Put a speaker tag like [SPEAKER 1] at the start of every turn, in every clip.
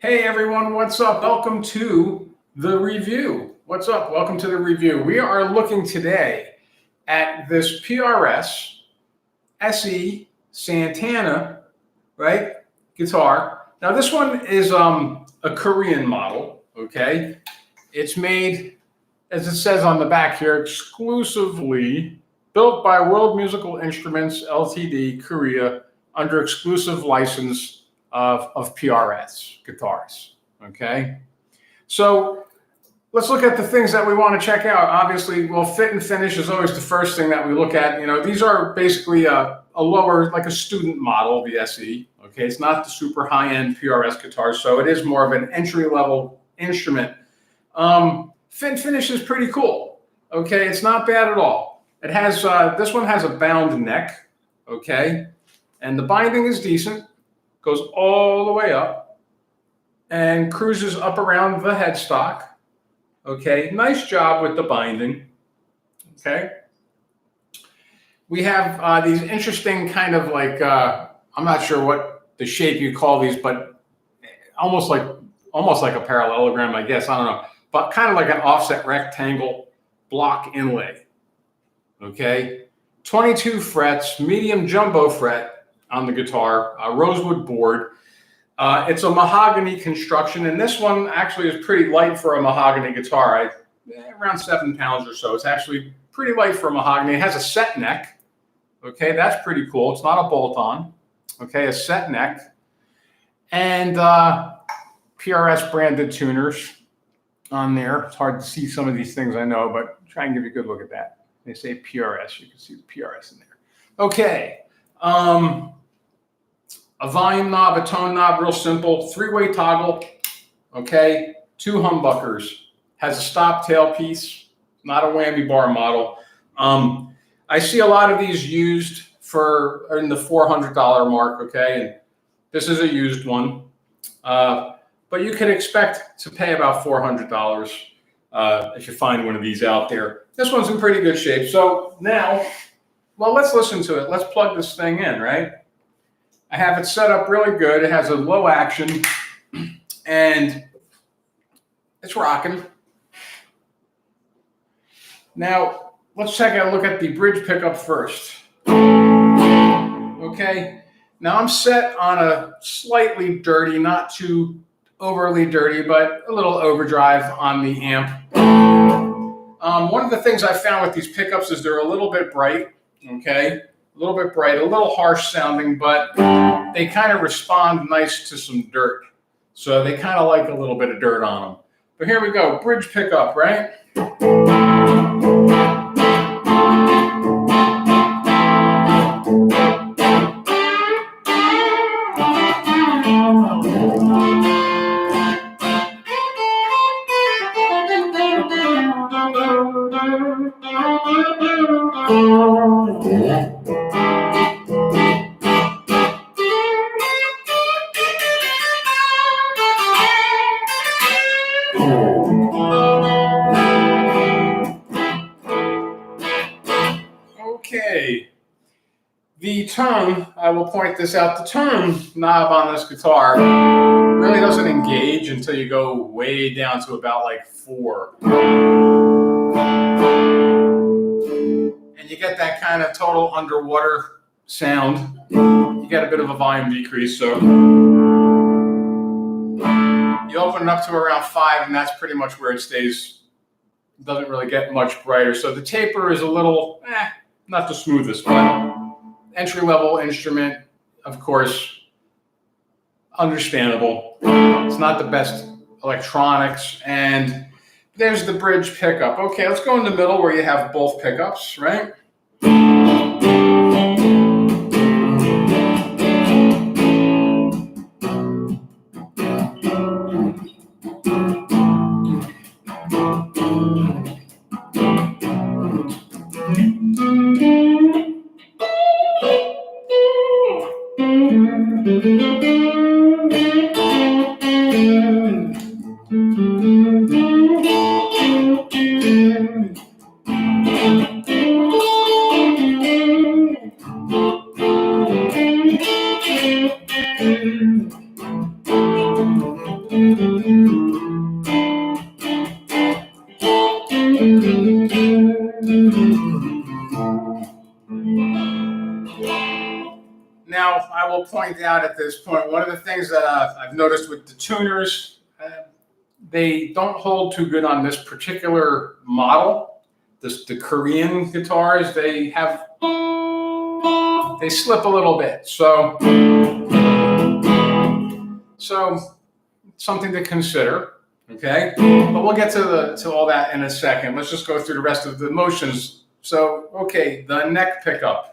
[SPEAKER 1] Hey everyone, what's up? Welcome to the review. What's up? Welcome to the review. We are looking today at this PRS SE Santana, right, guitar. Now this one is a Korean model, okay? It's made, as it says on the back here, exclusively built by World Musical Instruments Ltd. Korea under exclusive license of PRS guitars, okay? So let's look at the things that we want to check out. Obviously, well, fit and finish is always the first thing that we look at. You know, these are basically a lower, like a student model, the SE, okay? It's not the super high-end PRS guitar, so it is more of an entry-level instrument. Fit and finish is pretty cool, okay? It's not bad at all. It has, this one has a bound neck, okay? And the binding is decent. Goes all the way up and cruises up around the headstock. Okay, nice job with the binding. Okay, we have these interesting kind of like I'm not sure what the shape you call these, but almost like a parallelogram, I guess. I don't know, but kind of like an offset rectangle block inlay. Okay, 22 frets, medium jumbo fret on the guitar, rosewood board. It's a mahogany construction, and this one actually is pretty light for a mahogany guitar. Around 7 pounds or so. It's actually pretty light for a mahogany. It has a set neck. Okay, that's pretty cool. It's not a bolt-on. Okay, a set neck. And PRS branded tuners on there. It's hard to see some of these things, I know, but try and give you a good look at that. They say PRS. You can see the PRS in there. Okay. A volume knob, a tone knob, real simple, 3-way toggle, okay, 2 humbuckers, has a stop tailpiece, not a whammy bar model. I see a lot of these used for in the $400 mark, okay, and this is a used one, but you can expect to pay about $400 if you find one of these out there. This one's in pretty good shape. So now, well, let's listen to it. Let's plug this thing in, right? I have it set up really good. It has a low action and it's rocking. Now, let's take a look at the bridge pickup first. Okay, now I'm set on a slightly dirty, not too overly dirty, but a little overdrive on the amp. One of the things I found with these pickups is they're a little bit bright, okay? A little bit bright, a little harsh sounding, but they kind of respond nice to some dirt. So they kind of like a little bit of dirt on them. But here we go, bridge pickup, right? Okay, the tone, I will point this out, the tone knob on this guitar really doesn't engage until you go way down to about like 4. And you get that kind of total underwater sound. You get a bit of a volume decrease, so you open it up to around 5 and that's pretty much where it stays. It doesn't really get much brighter. So the taper is a little, not the smoothest, but entry-level instrument, of course, understandable. It's not the best electronics, and there's the bridge pickup. Okay, let's go in the middle where you have both pickups, right? Now, I will point out at this point, one of the things that I've noticed with the tuners, they don't hold too good on this particular model. The Korean guitars, they slip a little bit. So something to consider. Okay, but we'll get to all that in a second. Let's just go through the rest of the motions. So, okay, the neck pickup.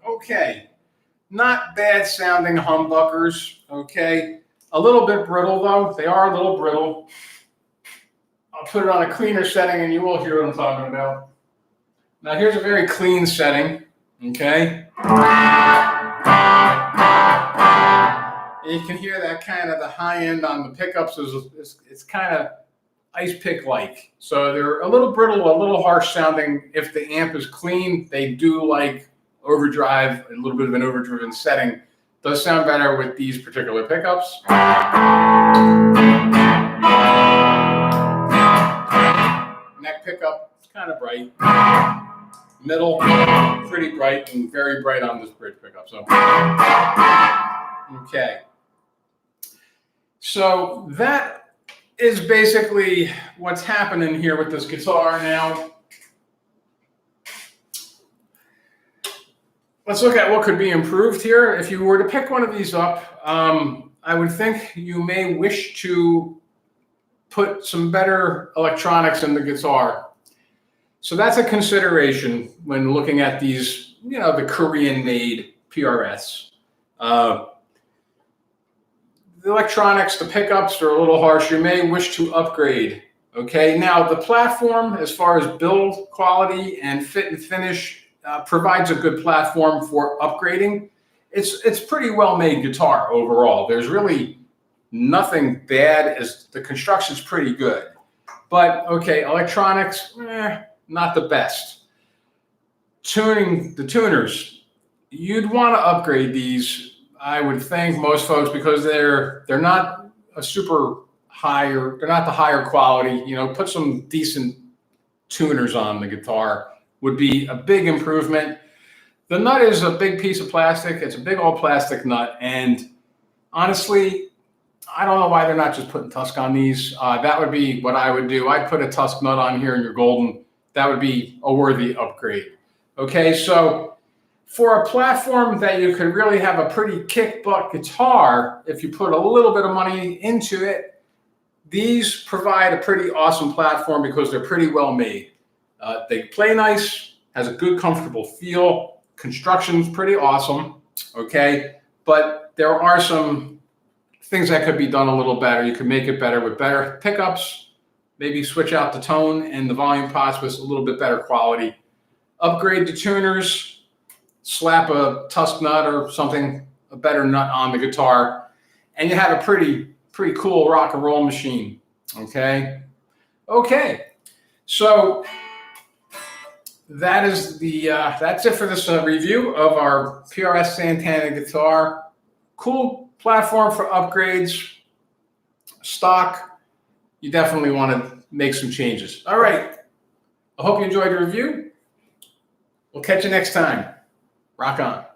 [SPEAKER 1] Okay, not bad sounding humbuckers, okay? A little bit brittle though, they are a little brittle. I'll put it on a cleaner setting and you will hear what I'm talking about. Now here's a very clean setting, okay? And you can hear that kind of the high end on the pickups it's kind of ice pick like. So they're a little brittle, a little harsh sounding. If the amp is clean, they do like overdrive, a little bit of an overdriven setting. Does sound better with these particular pickups. Neck pickup, it's kind of bright. Middle, pretty bright and very bright on this bridge pickup. So, okay. So that is basically what's happening here with this guitar now. Let's look at what could be improved here. If you were to pick one of these up, I would think you may wish to put some better electronics in the guitar. So that's a consideration when looking at these, you know, the Korean-made PRS. The electronics, the pickups are a little harsh. You may wish to upgrade. Okay, now the platform, as far as build quality and fit and finish, provides a good platform for upgrading. It's pretty well-made guitar overall. There's really nothing bad. As the construction's pretty good. But okay, electronics, not the best. Tuning, the tuners, you'd want to upgrade these. I would think most folks, because they're not a super higher, they're not the higher quality. You know, put some decent tuners on the guitar would be a big improvement. The nut is a big piece of plastic. It's a big old plastic nut, and honestly, I don't know why they're not just putting Tusk on these. That would be what I would do. I'd put a Tusk nut on here in your golden. That would be a worthy upgrade. Okay, so for a platform that you could really have a pretty kick-butt guitar, if you put a little bit of money into it, these provide a pretty awesome platform because they're pretty well made. They play nice, has a good, comfortable feel. Construction's pretty awesome, okay? But there are some things that could be done a little better. You could make it better with better pickups, maybe switch out the tone and the volume pots with a little bit better quality. Upgrade the tuners, slap a Tusk nut or something, a better nut on the guitar, and you have a pretty cool rock and roll machine, okay? Okay, so that is that's it for this review of our PRS Santana guitar. Cool platform for upgrades. Stock, you definitely want to make some changes. All right, I hope you enjoyed the review. We'll catch you next time. Rock on.